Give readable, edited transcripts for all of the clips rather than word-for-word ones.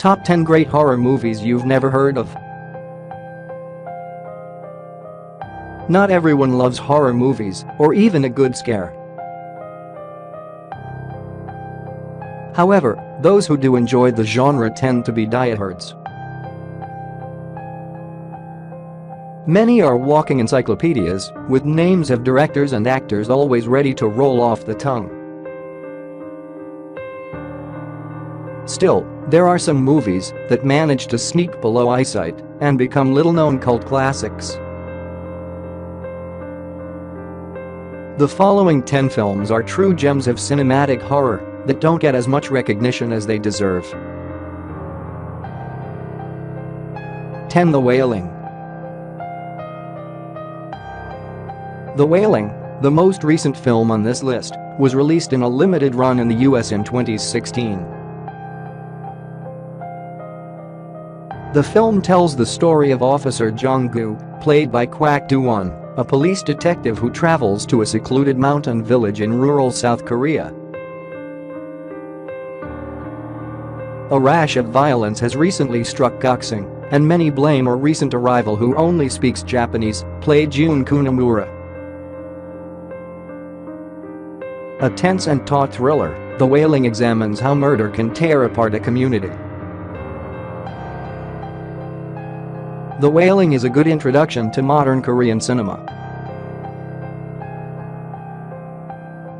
Top 10 Great Horror Movies You've Never Heard of. Not everyone loves horror movies, or even a good scare. However, those who do enjoy the genre tend to be diehards. Many are walking encyclopedias, with names of directors and actors always ready to roll off the tongue. Still, there are some movies that manage to sneak below eyesight and become little-known cult classics. The following 10 films are true gems of cinematic horror that don't get as much recognition as they deserve. 10. The Wailing. The Wailing, the most recent film on this list, was released in a limited run in the US in 2016. The film tells the story of Officer Jong-gu, played by Kwak Do-won, a police detective who travels to a secluded mountain village in rural South Korea. A rash of violence has recently struck Goksing, and many blame a recent arrival who only speaks Japanese, played Jun Kunimura. A tense and taut thriller, The Wailing examines how murder can tear apart a community. The Wailing is a good introduction to modern Korean cinema.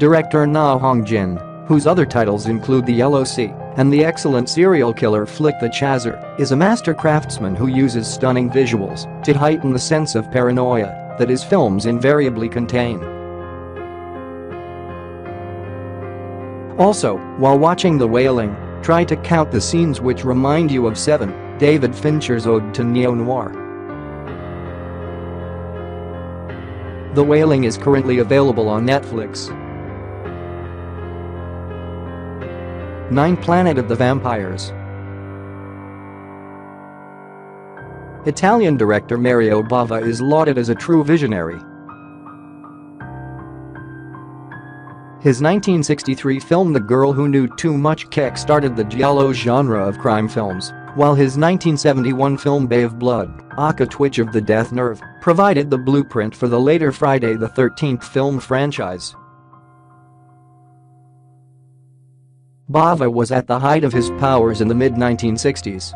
Director Na Hong-jin, whose other titles include The Yellow Sea and the excellent serial killer flick The Chaser, is a master craftsman who uses stunning visuals to heighten the sense of paranoia that his films invariably contain. Also, while watching The Wailing, try to count the scenes which remind you of Seven, David Fincher's ode to neo-noir. The Wailing is currently available on Netflix. 9. Planet of the Vampires. Italian director Mario Bava is lauded as a true visionary. His 1963 film The Girl Who Knew Too Much kick-started the giallo genre of crime films, while his 1971 film Bay of Blood, aka Twitch of the Death Nerve, provided the blueprint for the later Friday the 13th film franchise. Bava was at the height of his powers in the mid-1960s.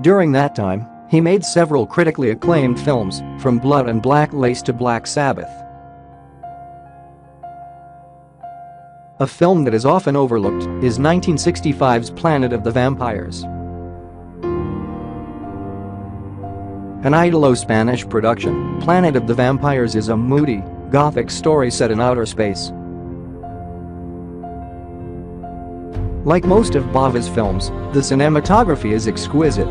During that time, he made several critically acclaimed films, from Blood and Black Lace to Black Sabbath. A film that is often overlooked is 1965's Planet of the Vampires. An Italo-Spanish production, Planet of the Vampires is a moody, gothic story set in outer space. Like most of Bava's films, the cinematography is exquisite.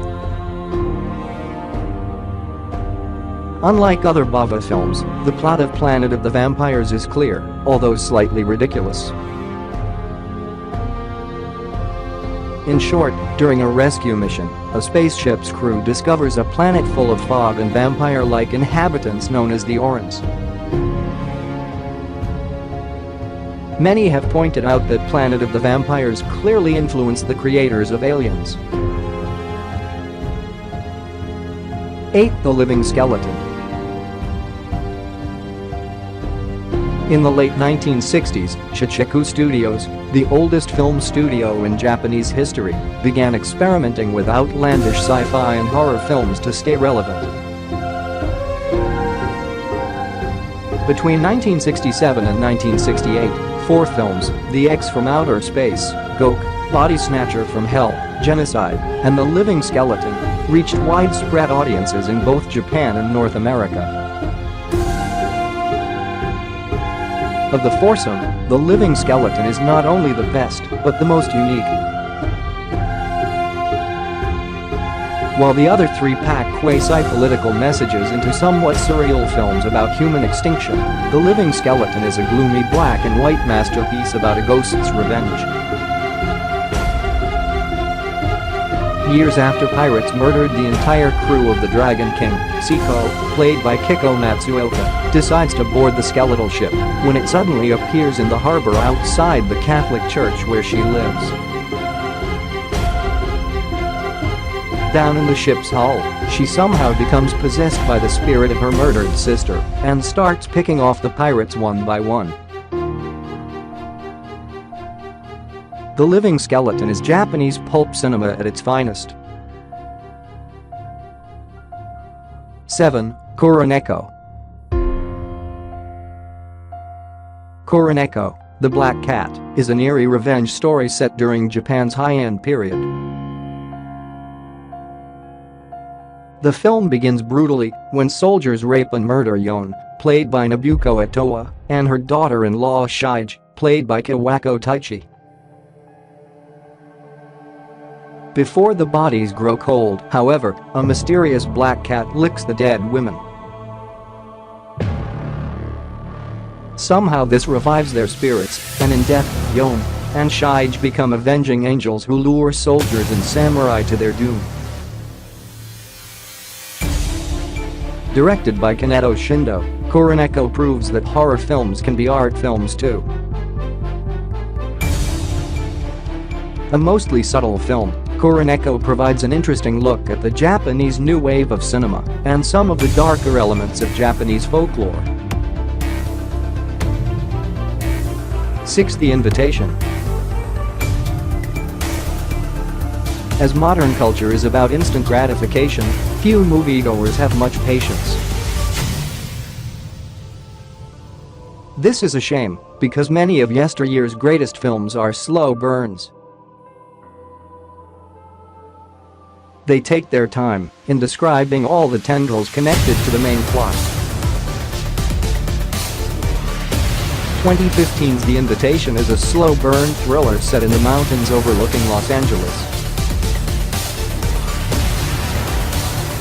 Unlike other Bava films, the plot of Planet of the Vampires is clear, although slightly ridiculous. In short, during a rescue mission, a spaceship's crew discovers a planet full of fog and vampire-like inhabitants known as the Orans. Many have pointed out that Planet of the Vampires clearly influenced the creators of Aliens. 8. The Living Skeleton. In the late 1960s, Shichiku Studios, the oldest film studio in Japanese history, began experimenting with outlandish sci-fi and horror films to stay relevant. Between 1967 and 1968, 4 films, The X from Outer Space, Gok, Body Snatcher from Hell, Genocide, and The Living Skeleton, reached widespread audiences in both Japan and North America. Of the foursome, The Living Skeleton is not only the best, but the most unique. While the other 3 pack quasi-political messages into somewhat surreal films about human extinction, The Living Skeleton is a gloomy black and white masterpiece about a ghost's revenge. Years after pirates murdered the entire crew of the Dragon King, Seiko, played by Kiko Matsuoka, decides to board the skeletal ship when it suddenly appears in the harbor outside the Catholic church where she lives. Down in the ship's hull, she somehow becomes possessed by the spirit of her murdered sister and starts picking off the pirates one by one. The Living Skeleton is Japanese pulp cinema at its finest. 7. Curren Echo. Curren Echo, The Black Cat, is an eerie revenge story set during Japan's Heian period. The film begins brutally when soldiers rape and murder Yon, played by Nobuko Etoa, and her daughter-in-law Shige, played by Kawako Taichi. Before the bodies grow cold, however, a mysterious black cat licks the dead women. Somehow this revives their spirits, and in death, Yon and Shige become avenging angels who lure soldiers and samurai to their doom. Directed by Kaneto Shindo, Curren Echo proves that horror films can be art films too. A mostly subtle film, Curren Echo provides an interesting look at the Japanese new wave of cinema and some of the darker elements of Japanese folklore. 6. The Invitation. As modern culture is about instant gratification, few moviegoers have much patience. This is a shame, because many of yesteryear's greatest films are slow burns. They take their time in describing all the tendrils connected to the main plot. 2015's The Invitation is a slow-burn thriller set in the mountains overlooking Los Angeles.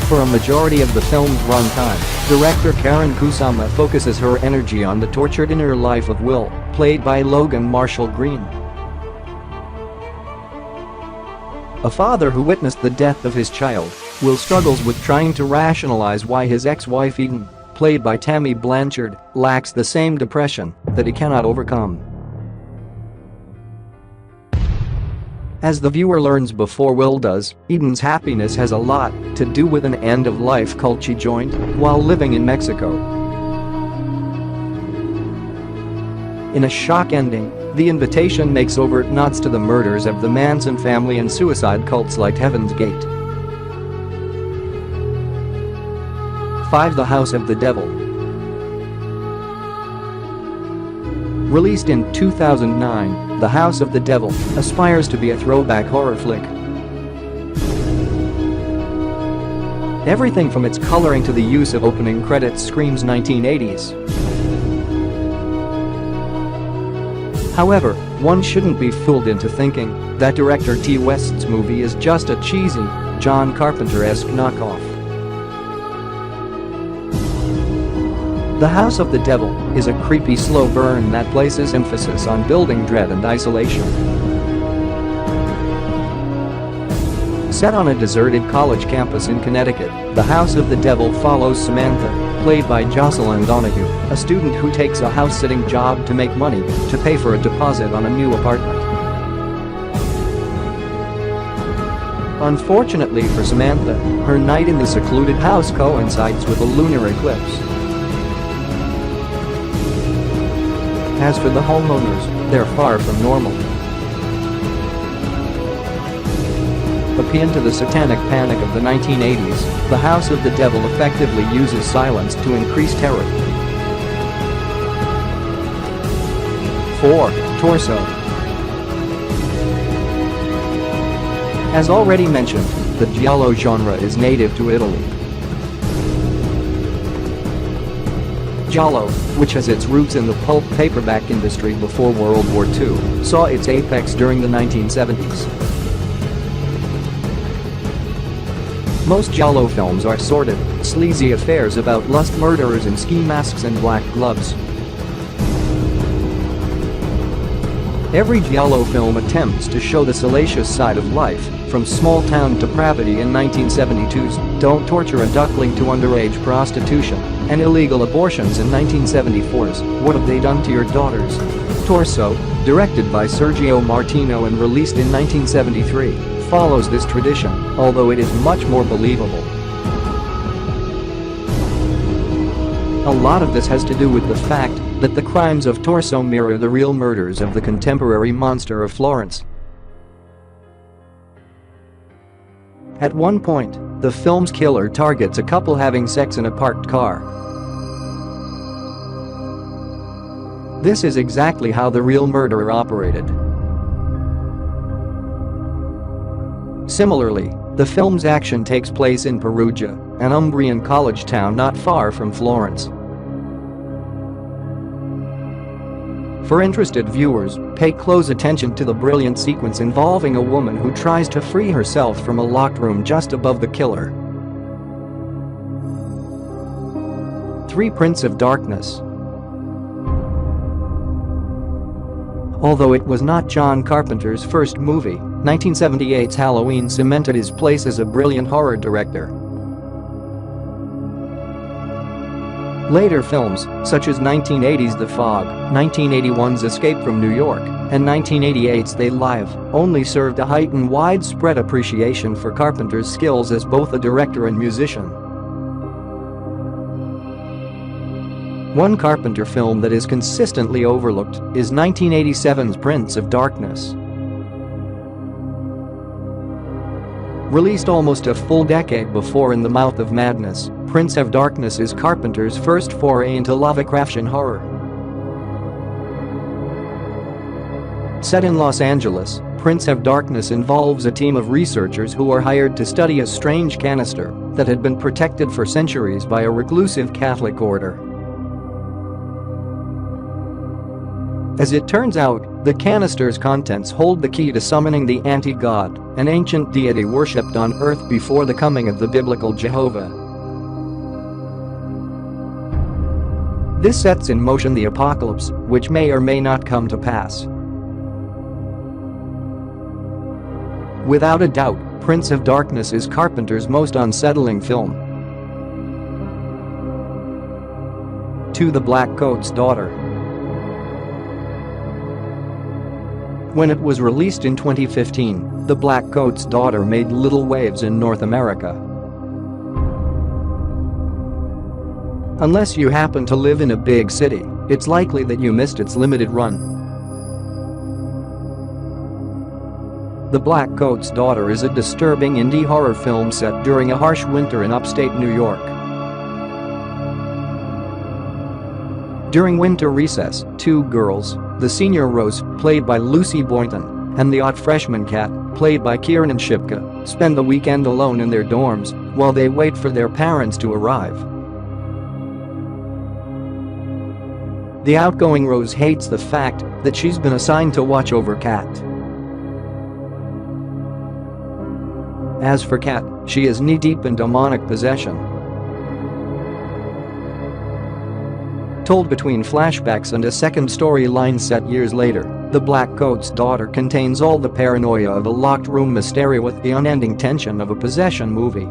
For a majority of the film's runtime, director Karen Kusama focuses her energy on the tortured inner life of Will, played by Logan Marshall Green. A father who witnessed the death of his child, Will struggles with trying to rationalize why his ex-wife Eden, played by Tammy Blanchard, lacks the same depression that he cannot overcome. As the viewer learns before Will does, Eden's happiness has a lot to do with an end-of-life cult she joined while living in Mexico. In a shock ending, The Invitation makes overt nods to the murders of the Manson family and suicide cults like Heaven's Gate. 5. The House of the Devil. Released in 2009, The House of the Devil aspires to be a throwback horror flick. Everything from its coloring to the use of opening credits screams 1980s. However, one shouldn't be fooled into thinking that director T. West's movie is just a cheesy, John Carpenter-esque knockoff. The House of the Devil is a creepy slow burn that places emphasis on building dread and isolation. Set on a deserted college campus in Connecticut, The House of the Devil follows Samantha, played by Jocelyn Donahue, a student who takes a house-sitting job to make money to pay for a deposit on a new apartment. Unfortunately for Samantha, her night in the secluded house coincides with a lunar eclipse. As for the homeowners, they're far from normal. Akin to the satanic panic of the 1980s, The House of the Devil effectively uses silence to increase terror. 4. Torso. As already mentioned, the giallo genre is native to Italy. Giallo, which has its roots in the pulp paperback industry before World War II, saw its apex during the 1970s. Most giallo films are sordid, sleazy affairs about lust murderers in ski masks and black gloves. Every giallo film attempts to show the salacious side of life, from small-town depravity in 1972's Don't Torture a Duckling to underage prostitution and illegal abortions in 1974's What Have They Done to Your Daughters? Torso, directed by Sergio Martino and released in 1973, follows this tradition, although it is much more believable. A lot of this has to do with the fact that the crimes of Torso mirror the real murders of the contemporary monster of Florence. At one point, the film's killer targets a couple having sex in a parked car. This is exactly how the real murderer operated. Similarly, the film's action takes place in Perugia, an Umbrian college town not far from Florence. For interested viewers, pay close attention to the brilliant sequence involving a woman who tries to free herself from a locked room just above the killer. 3. Prince of Darkness. Although it was not John Carpenter's first movie, 1978's Halloween cemented his place as a brilliant horror director. Later films, such as 1980's The Fog, 1981's Escape from New York, and 1988's They Live, only served to heighten widespread appreciation for Carpenter's skills as both a director and musician. One Carpenter film that is consistently overlooked is 1987's Prince of Darkness. Released almost a full decade before In the Mouth of Madness, Prince of Darkness is Carpenter's first foray into Lovecraftian horror. Set in Los Angeles, Prince of Darkness involves a team of researchers who are hired to study a strange canister that had been protected for centuries by a reclusive Catholic order. As it turns out, the canister's contents hold the key to summoning the anti-god, an ancient deity worshipped on Earth before the coming of the biblical Jehovah. This sets in motion the apocalypse, which may or may not come to pass. Without a doubt, Prince of Darkness is Carpenter's most unsettling film. 2. The Black Coat's Daughter. When it was released in 2015, The Black Coat's Daughter made little waves in North America. Unless you happen to live in a big city, it's likely that you missed its limited run. The Black Coat's Daughter is a disturbing indie horror film set during a harsh winter in upstate New York. During winter recess, 2 girls, the senior Rose, played by Lucy Boynton, and the odd freshman Kat, played by Kieran Shipka, spend the weekend alone in their dorms while they wait for their parents to arrive. The outgoing Rose hates the fact that she's been assigned to watch over Kat. As for Kat, she is knee-deep in demonic possession. Told between flashbacks and a second storyline set years later, The Black Coat's Daughter contains all the paranoia of a locked room mystery with the unending tension of a possession movie.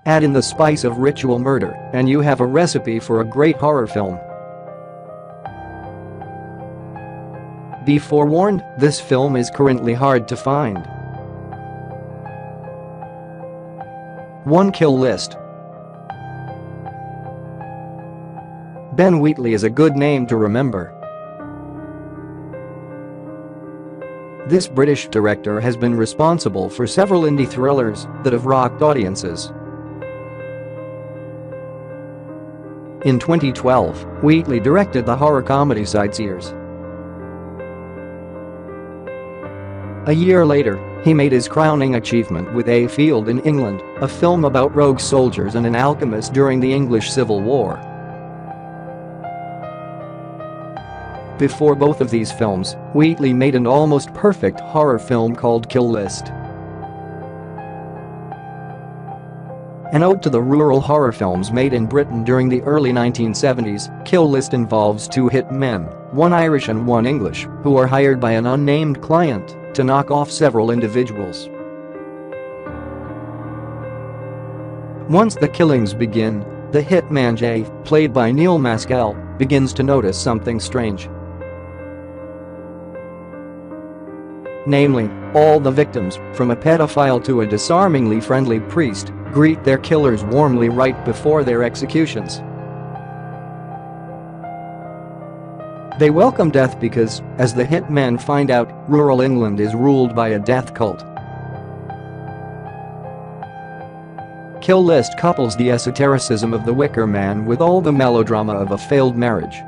Add in the spice of ritual murder, and you have a recipe for a great horror film. Be forewarned, this film is currently hard to find. 1. Kill List. Ben Wheatley is a good name to remember. This British director has been responsible for several indie thrillers that have rocked audiences. In 2012, Wheatley directed the horror comedy Sightseers. A year later, he made his crowning achievement with A Field in England, a film about rogue soldiers and an alchemist during the English Civil War. Before both of these films, Wheatley made an almost perfect horror film called Kill List. An ode to the rural horror films made in Britain during the early 1970s, Kill List involves two hit men, one Irish and one English, who are hired by an unnamed client to knock off several individuals. Once the killings begin, the hitman Jay, played by Neil Maskell, begins to notice something strange. Namely, all the victims, from a pedophile to a disarmingly friendly priest, greet their killers warmly right before their executions. They welcome death because, as the hitmen find out, rural England is ruled by a death cult. Kill List couples the esotericism of the Wicker Man with all the melodrama of a failed marriage.